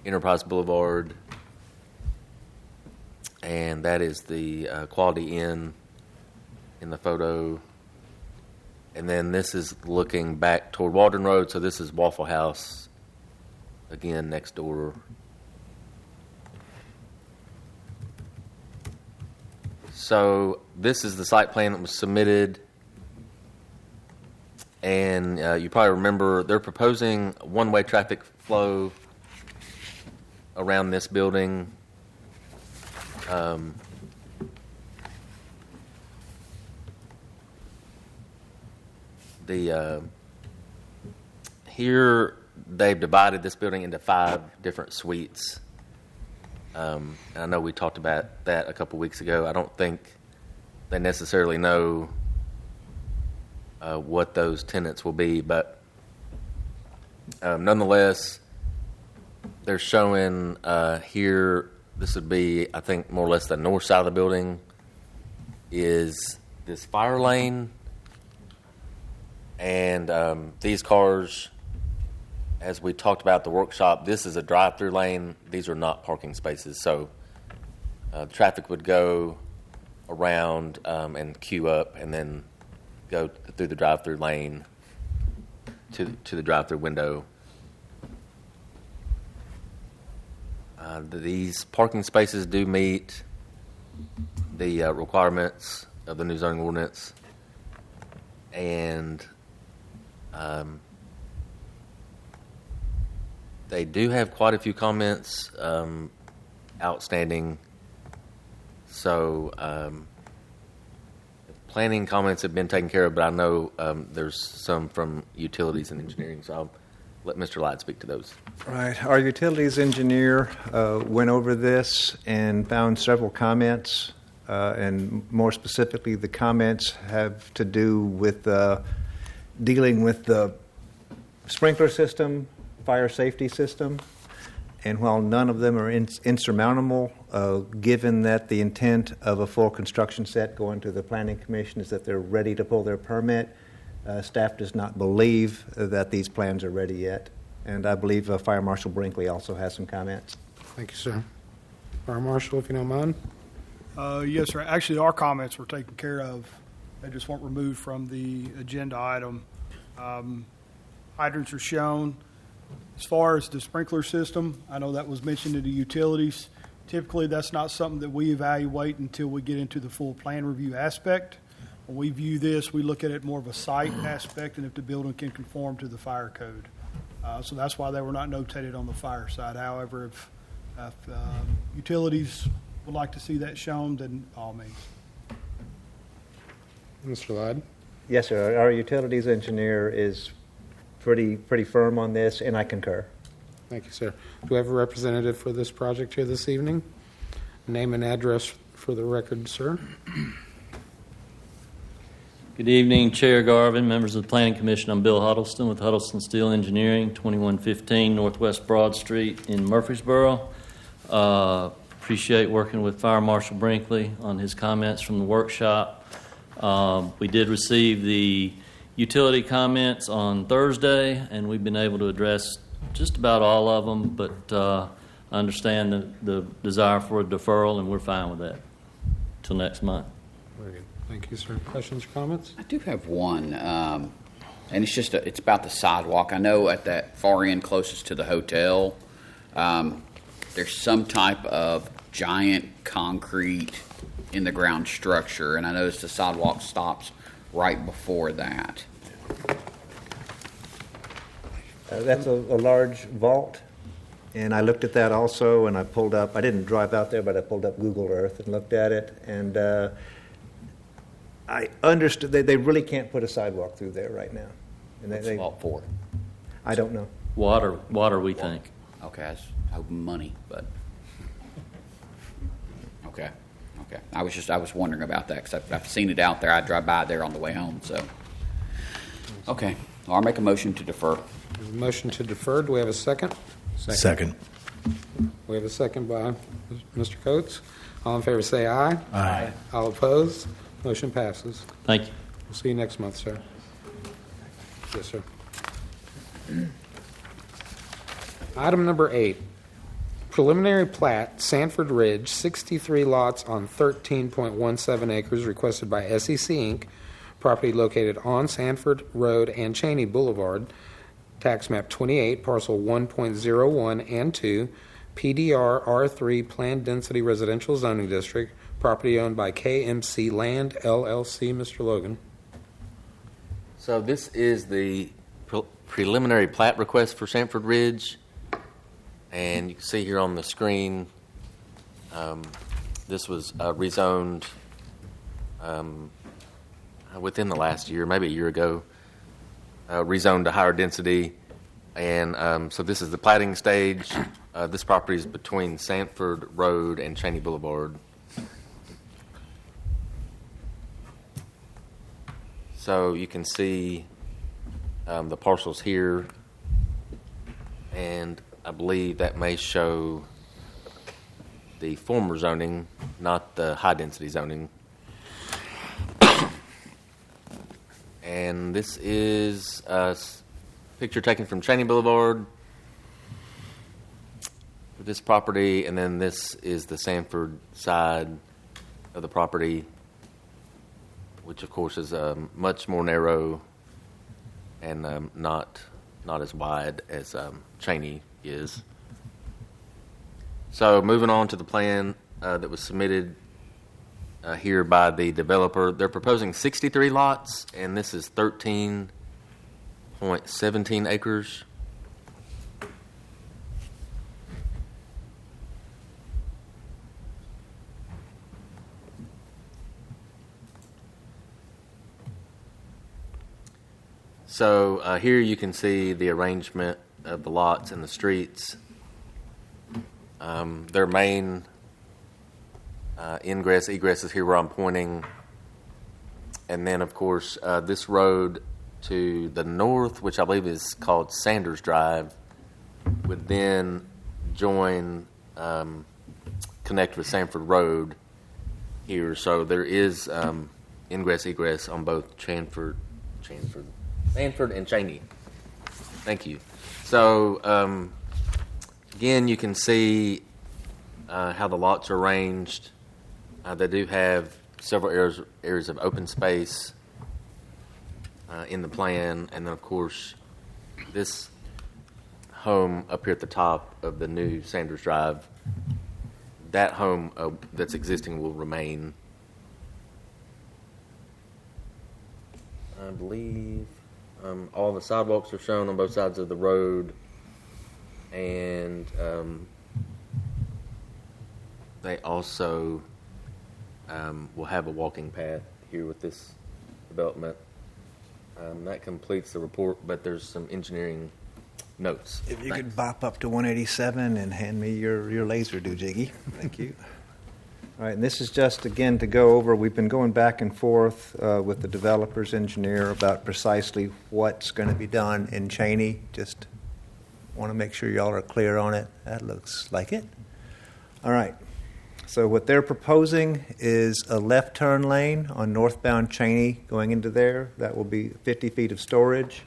Enterprise Boulevard, and that is the Quality Inn in the photo. And then this is looking back toward Waldron Road, so this is Waffle House, again, next door. So this is the site plan that was submitted, and you probably remember they're proposing one-way traffic flow around this building. Here they've divided this building into 5 different suites. And I know we talked about that a couple weeks ago. I don't think they necessarily know what those tenants will be, but nonetheless, they're showing here, this would be, I think, more or less the north side of the building is this fire lane. And these cars, as we talked about at the workshop, this is a drive-through lane. These are not parking spaces. So the traffic would go around and queue up and then go through the drive-through lane to the drive-through window. These parking spaces do meet the requirements of the new zoning ordinance. And they do have quite a few comments outstanding. So planning comments have been taken care of, but I know there's some from utilities and engineering. So I'll let Mr. Light speak to those. Right. Our utilities engineer went over this and found several comments, and more specifically, the comments have to do with dealing with the sprinkler system, fire safety system, and while none of them are insurmountable, given that the intent of a full construction set going to the Planning Commission is that they're ready to pull their permit, staff does not believe that these plans are ready yet. And I believe Fire Marshal Brinkley also has some comments. Thank you, sir. Fire Marshal, if you don't mind. Yes, sir. Actually, our comments were taken care of. They just weren't removed from the agenda item. Hydrants are shown. As far as the sprinkler system, I know that was mentioned in the utilities. Typically, that's not something that we evaluate until we get into the full plan review aspect. When we view this, we look at it more of a site aspect and if the building can conform to the fire code. So that's why they were not notated on the fire side. However, if utilities would like to see that shown, then all means. Mr. Ladd? Yes, sir. Our utilities engineer is pretty firm on this, and I concur. Thank you, sir. Do we have a representative for this project here this evening? Name and address for the record, sir. Good evening, Chair Garvin, members of the Planning Commission. I'm Bill Huddleston with Huddleston Steel Engineering, 2115 Northwest Broad Street in Murfreesboro. Appreciate working with Fire Marshal Brinkley on his comments from the workshop. We did receive the utility comments on Thursday, and we've been able to address just about all of them, but I understand the desire for a deferral, and we're fine with that till next month. Very good. Thank you, sir. Questions or comments? I do have one, and it's about the sidewalk. I know at that far end closest to the hotel, there's some type of giant concrete in the ground structure, and I noticed the sidewalk stops right before that. That's a large vault, and I looked at that also, and I pulled up, I didn't drive out there, but I pulled up Google Earth and looked at it, and I understood they really can't put a sidewalk through there right now. And What's Vault 4? I don't know. Water, we think. Okay, I was hoping money, but okay. I was wondering about that because I've seen it out there. I drive by there on the way home. So okay, well, I'll make a motion to defer. Motion to defer. Do we have a second? Second. We have a second by Mr. Coates. All in favor say aye. Aye. All opposed? Motion passes. Thank you. We'll see you next month, sir. Yes, sir. Item number 8. Preliminary plat, Sanford Ridge, 63 lots on 13.17 acres requested by SEC Inc., property located on Sanford Road and Cheney Boulevard, tax map 28, parcel 1.01 and 2, PDR R3 Planned Density Residential Zoning District, property owned by KMC Land LLC. Mr. Logan. So this is the preliminary plat request for Sanford Ridge. And you can see here on the screen, this was rezoned within the last year, maybe a year ago, rezoned to higher density. And so this is the platting stage. This property is between Sanford Road and Cheney Boulevard. So you can see the parcels here, and I believe that may show the former zoning, not the high-density zoning. And this is a picture taken from Cheney Boulevard for this property, and then this is the Sanford side of the property, which of course is much more narrow and not as wide as Cheney is. So moving on to the plan that was submitted here by the developer, they're proposing 63 lots, and this is 13.17 acres. So here you can see the arrangement of the lots and the streets. Their main ingress, egress is here where I'm pointing. And then, of course, this road to the north, which I believe is called Sanders Drive, would then join, connect with Sanford Road here. So there is ingress, egress on both Sanford and Cheney. Thank you. So, again, you can see how the lots are arranged. They do have several areas of open space in the plan. And then, of course, this home up here at the top of the new Sanders Drive, that home that's existing will remain. I believe all the sidewalks are shown on both sides of the road, and they also will have a walking path here with this development. That completes the report, but there's some engineering notes. If you could bop up to 187 and hand me your laser doohickey. Thank you. All right, and this is just, again, to go over, we've been going back and forth with the developer's engineer about precisely what's going to be done in Cheney. Just want to make sure y'all are clear on it. That looks like it. All right. So what they're proposing is a left turn lane on northbound Cheney going into there. That will be 50 feet of storage,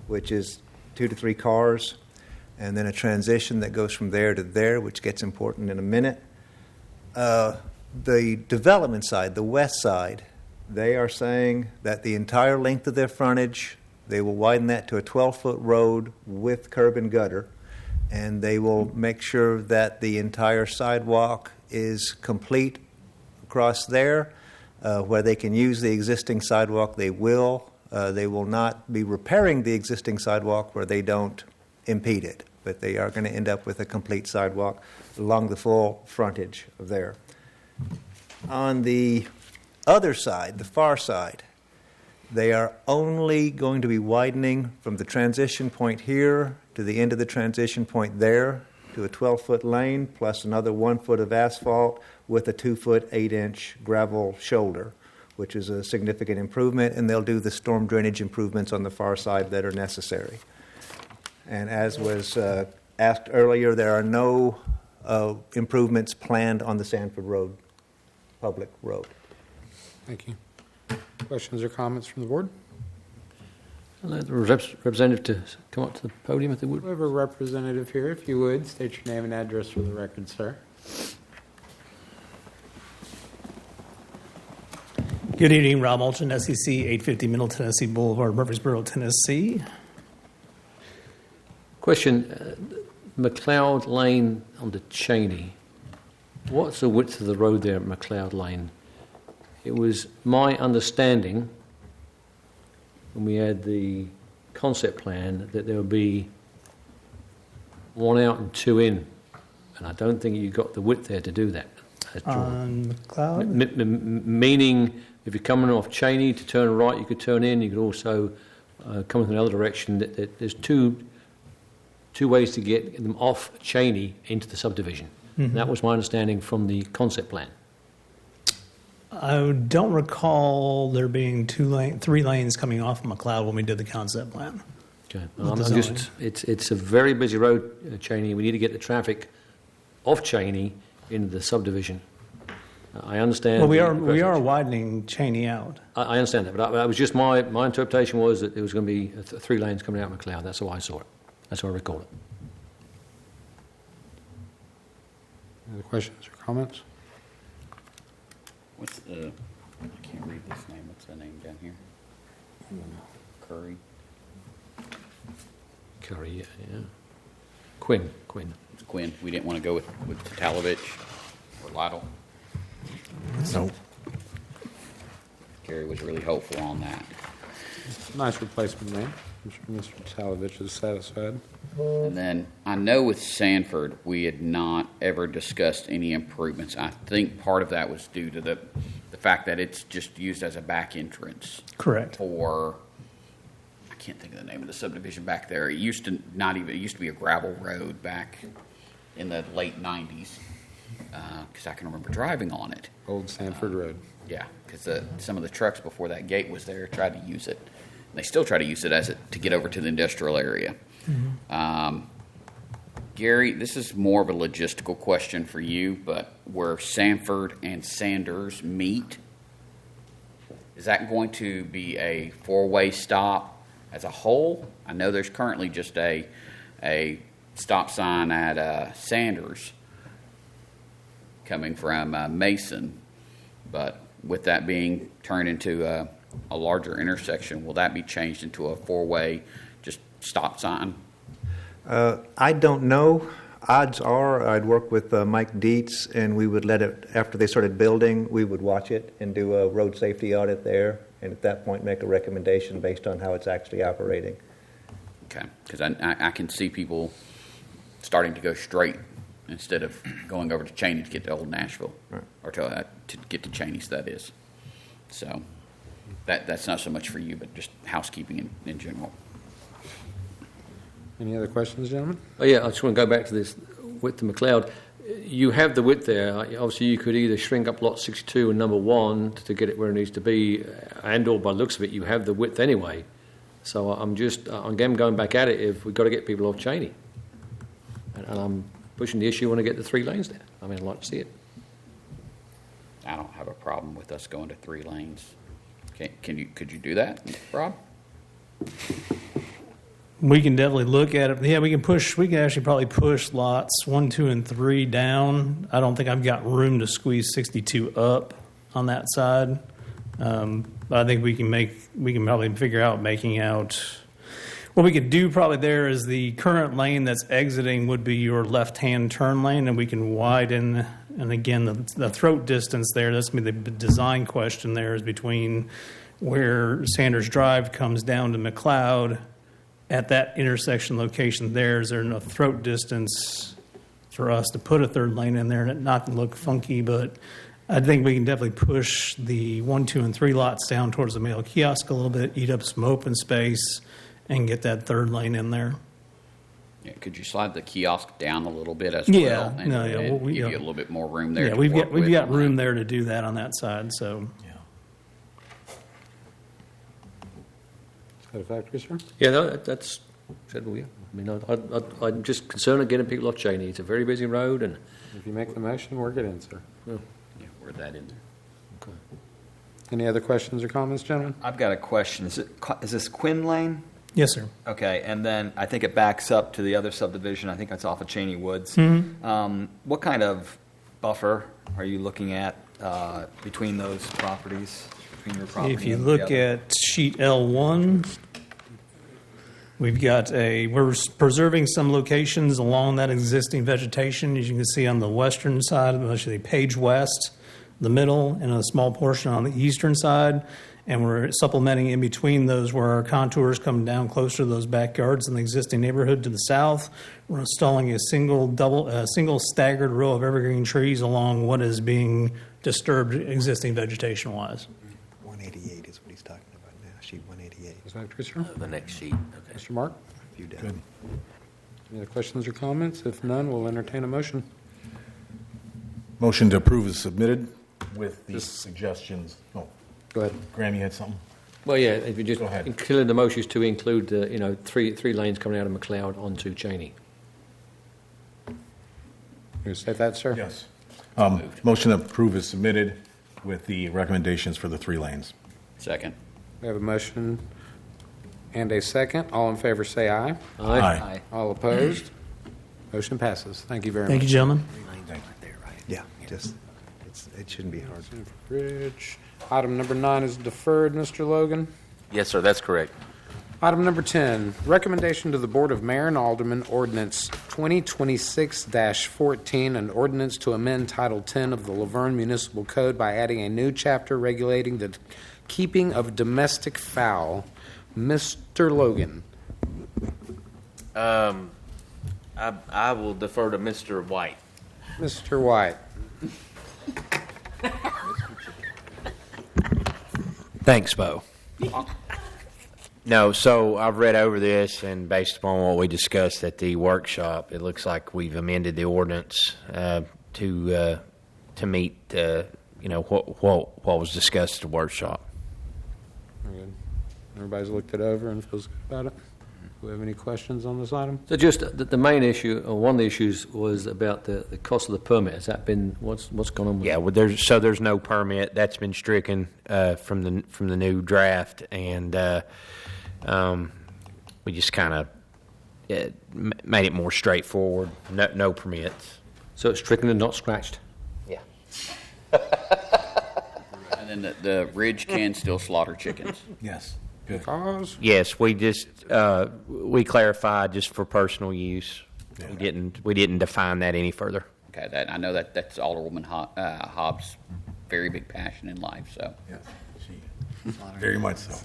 which is 2 to 3 cars, and then a transition that goes from there to there, which gets important in a minute. The development side, the west side, they are saying that the entire length of their frontage, they will widen that to a 12-foot road with curb and gutter, and they will make sure that the entire sidewalk is complete across there. Where they can use the existing sidewalk, they will. They will not be repairing the existing sidewalk where they don't impede it, but they are going to end up with a complete sidewalk along the full frontage of there. On the other side, the far side, they are only going to be widening from the transition point here to the end of the transition point there to a 12-foot lane plus another 1 foot of asphalt with a 2-foot 8-inch gravel shoulder, which is a significant improvement, and they'll do the storm drainage improvements on the far side that are necessary. And as was asked earlier, there are no improvements planned on the Sanford Road, public road. Thank you. Questions or comments from the board? I'd like the representative to come up to the podium if they would. We have a representative here. If you would, state your name and address for the record, sir. Good evening, Rob Mulchin, SEC, 850 Middle Tennessee Boulevard, Murfreesboro, Tennessee. Question, McLeod Lane onto Cheney. What's the width of the road there at McLeod Lane? It was my understanding when we had the concept plan that there would be 1 out and 2 in, and I don't think you got the width there to do that. On McLeod? Meaning, if you're coming off Cheney to turn right, you could turn in. You could also come in another direction. There's two ways to get them off Cheney into the subdivision. Mm-hmm. That was my understanding from the concept plan. I don't recall there being 3 lanes coming off McLeod when we did the concept plan. Okay, it's a very busy road, Cheney. We need to get the traffic off Cheney into the subdivision. I understand. Well, we are widening Cheney out. I understand that, but I was just my interpretation was that there was going to be 3 lanes coming out of McLeod. That's how I saw it. That's how I recall it. Any other questions or comments? What's the? I can't read this name. What's the name down here? Curry. Curry, yeah. Quinn. It's Quinn. We didn't want to go with Talovich or Lytle. No. Gary was really hopeful on that. Nice replacement name. I'm sure Mr. Talovich is satisfied. And then I know with Sanford, we had not ever discussed any improvements. I think part of that was due to the fact that it's just used as a back entrance. Correct. For, I can't think of the name of the subdivision back there. It used to be a gravel road back in the late 90s, because I can remember driving on it. Old Sanford Road. Yeah, because some of the trucks before that gate was there tried to use it. They still try to use it to get over to the industrial area. Mm-hmm. Gary, this is more of a logistical question for you, but where Sanford and Sanders meet, is that going to be a 4-way stop as a whole? I know there's currently just a stop sign at Sanders coming from Mason, but with that being turned into a larger intersection, will that be changed into a 4-way just stop sign? I don't know. Odds are I'd work with Mike Dietz, and we would let it, after they started building, we would watch it and do a road safety audit there, and at that point make a recommendation based on how it's actually operating. Okay, because I can see people starting to go straight instead of going over to Cheney to get to Old Nashville, right, or to get to Cheney's, that is. So that's not so much for you, but just housekeeping in general. Any other questions, gentlemen? Oh, yeah, I just want to go back to this width of McLeod. You have the width there. Obviously, you could either shrink up lot 62 and number 1 to get it where it needs to be, and or by the looks of it, you have the width anyway. So I'm again going back at it if we've got to get people off Cheney. And I'm pushing the issue when I get the 3 lanes there. I mean, I'd like to see it. I don't have a problem with us going to 3 lanes. Could you do that, Rob? We can definitely look at it. Yeah, we can actually probably push lots 1, 2, and 3 down. I don't think I've got room to squeeze 62 up on that side. But I think we can probably figure out making out. What we could do probably there is the current lane that's exiting would be your left-hand turn lane, and we can widen And again, the throat distance there, that's going to be the design question there, is between where Sanders Drive comes down to McLeod. At that intersection location there, is there enough throat distance for us to put a third lane in there and it not look funky? But I think we can definitely push the 1, 2, and 3 lots down towards the mail kiosk a little bit, eat up some open space, and get that third lane in there. Yeah, could you slide the kiosk down a little bit as Yeah, well? And no, yeah, give well, you a little bit more room there. Yeah, to we've work got with on room that. there to do that on that side. So Satisfactory, sir? Yeah, no, that's acceptable, yeah. I mean, I'm just concerned of getting people off Cheney. It's a very busy road, and If you make the motion, work it in, sir. Yeah, word that in there. Any other questions or comments, gentlemen? I've got a question. Is this Quinn Lane? yes, sir. Okay, and then I think it backs up to the other subdivision. I think that's off of Cheney Woods. What kind of buffer are you looking at between those properties, between your property If you and the look other? at sheet L1, we've got we're preserving some locations along that existing vegetation, as you can see on the western side, especially Page West, the middle, and a small portion on the eastern side. And we're supplementing in between those where our contours come down closer to those backyards in the existing neighborhood to the south. We're installing a single staggered row of evergreen trees along what is being disturbed existing vegetation-wise. 188 is what he's talking about now, sheet 188. Satisfactory, sir? The next sheet, okay. Mr. Mark? A few down. Good. Any other questions or comments? If none, we'll entertain a motion. Motion to approve is submitted with the suggestions. Oh, Go ahead. Graham, you had something? well, yeah, if you just Go ahead. include the motions to include, three lanes coming out of McLeod onto Cheney. You say that, sir? Yes. Motion to approve is submitted with the recommendations for the 3 lanes. Second. We have a motion and a second. All in favor say aye. Aye. Aye. All opposed? Motion passes. Thank you very much. Thank you, gentlemen. Yeah, just, it shouldn't be hard. Bridge. Item number 9 is deferred, Mr. Logan. Yes, sir, that's correct. Item number 10, recommendation to the Board of Mayor and Aldermen, Ordinance 2026-14, an ordinance to amend Title 10 of the Laverne Municipal Code by adding a new chapter regulating the keeping of domestic fowl. Mr. Logan. I will defer to Mr. White. Mr. White. Thanks, Bo. No, so I've read over this, and based upon what we discussed at the workshop, it looks like we've amended the ordinance to meet what was discussed at the workshop. Very good. Everybody's looked it over and feels good about it. Do we have any questions on this item? So just the main issue, or one of the issues, was about the cost of the permit. Has that been, what's gone on with Yeah, well, there's no permit that's been stricken from the new draft, and we just kind of made it more straightforward. No permits. So it's stricken and not scratched? Yeah. And then the ridge can still slaughter chickens. Yes. Good. Cause? Yes, we just we clarified just for personal use. Yeah. We didn't define that any further. Okay, I know that's Alderwoman Hobbs' very big passion in life. So Yes. Very much so.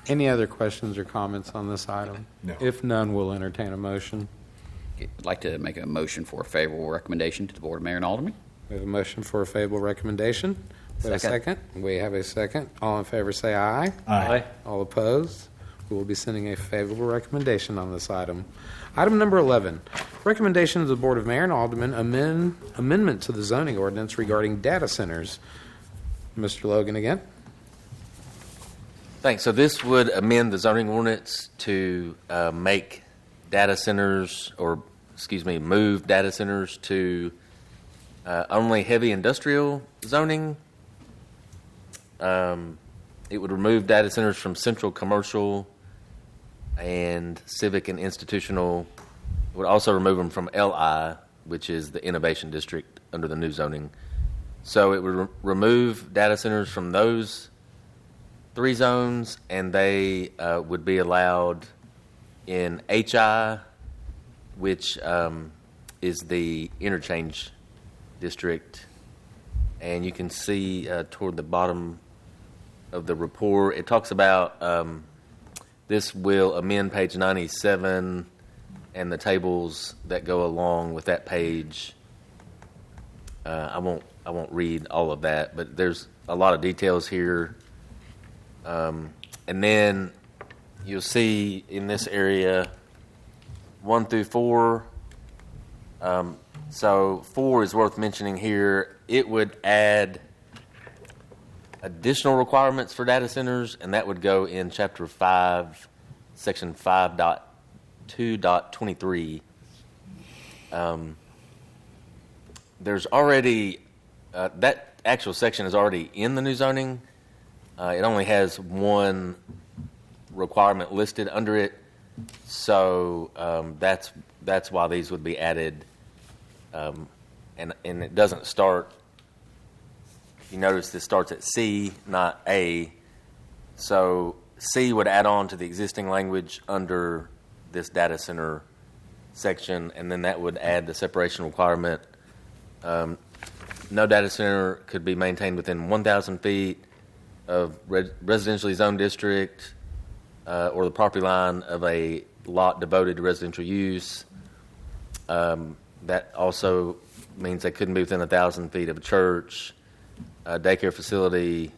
Any other questions or comments on this item? No. If none, we'll entertain a motion. I'd like to make a motion for a favorable recommendation to the Board of Mayor and Aldermen. We have a motion for a favorable recommendation. We have a second. We have a second. All in favor say aye. Aye. All opposed? We will be sending a favorable recommendation on this item. Item number 11, recommendation to the Board of Mayor and Aldermen amendment to the zoning ordinance regarding data centers. Mr. Logan again. Thanks. So this would amend the zoning ordinance to make data centers, move data centers to only heavy industrial zoning. It would remove data centers from central commercial and civic and institutional. It would also remove them from LI, which is the innovation district under the new zoning. So it would remove data centers from those 3 zones, and they would be allowed in HI, which is the interchange district. And you can see toward the bottom of the report, it talks about this will amend page 97 and the tables that go along with that page. I won't read all of that, but there's a lot of details here. And then you'll see in this area 1 through 4. So 4 is worth mentioning here. It would add additional requirements for data centers, and that would go in Chapter 5, Section 5.2.23. There's already, that actual section is already in the new zoning. It only has one requirement listed under it, so that's why these would be added. And it doesn't start. You notice this starts at C, not A. So C would add on to the existing language under this data center section, and then that would add the separation requirement. No data center could be maintained within 1,000 feet of residentially zoned district or the property line of a lot devoted to residential use. That also means they couldn't be within 1,000 feet of a church, a daycare facility,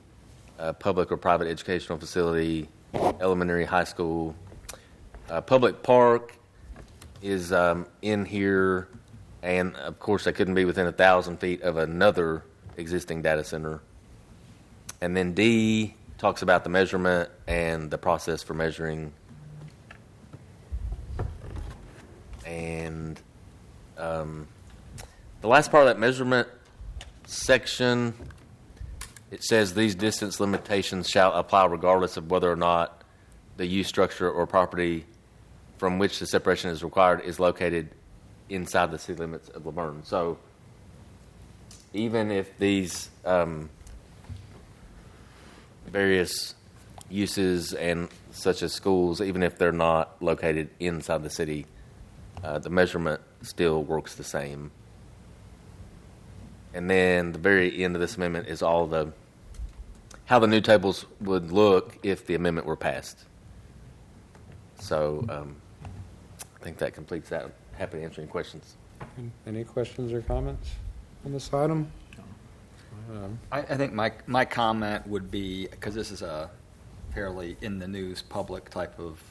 a public or private educational facility, elementary, high school. Public park is in here, and of course they couldn't be within 1,000 feet of another existing data center. And then D talks about the measurement and the process for measuring. And the last part of that measurement section, it says these distance limitations shall apply regardless of whether or not the use, structure, or property from which the separation is required is located inside the city limits of Laverne. So even if these various uses and such as schools, even if they're not located inside the city, the measurement still works the same. And then the very end of this amendment is all the how the new tables would look if the amendment were passed. So I think that completes that. Happy to answer any questions. Any questions or comments on this item? I think my comment would be, because this is a fairly in the news public type of,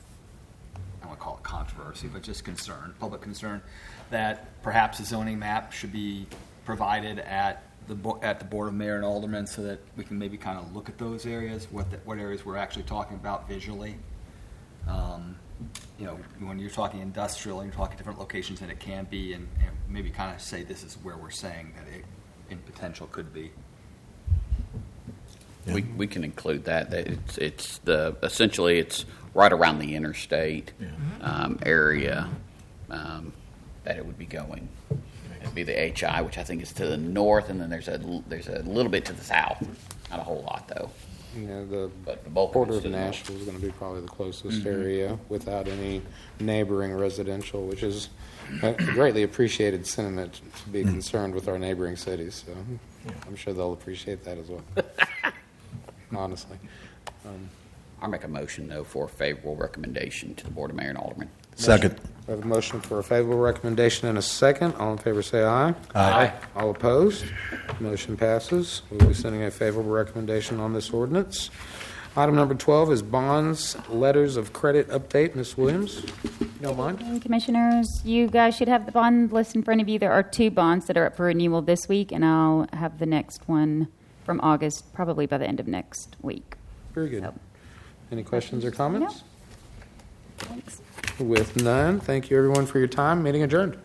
I don't want to call it controversy, but just concern, public concern, that perhaps a zoning map should be provided at the Board of Mayor and Aldermen so that we can maybe kind of look at those areas, what areas we're actually talking about visually. When you're talking industrial, you're talking different locations than it can be, and maybe kind of say this is where we're saying that it in potential could be. We can include that. It's essentially it's right around the interstate area that it would be going. It'd be the HI, which I think is to the north, and then there's a little bit to the south. Not a whole lot though. The bulk border of Nashville is going to be probably the closest area without any neighboring residential, which is a greatly appreciated sentiment to be concerned with our neighboring cities. So I'm sure they'll appreciate that as well. Honestly. I'll make a motion, though, for a favorable recommendation to the Board of Mayor and Aldermen. Second. We have a motion for a favorable recommendation and a second. All in favor say aye. Aye. All opposed? Motion passes. We will be sending a favorable recommendation on this ordinance. Item number 12 is bonds, letters of credit update. Ms. Williams, you don't mind? Commissioners, you guys should have the bond list in front of you. There are 2 bonds that are up for renewal this week, and I'll have the next one from August, probably by the end of next week. Very good. So, any questions or comments? No. Thanks. With none, thank you everyone for your time. Meeting adjourned.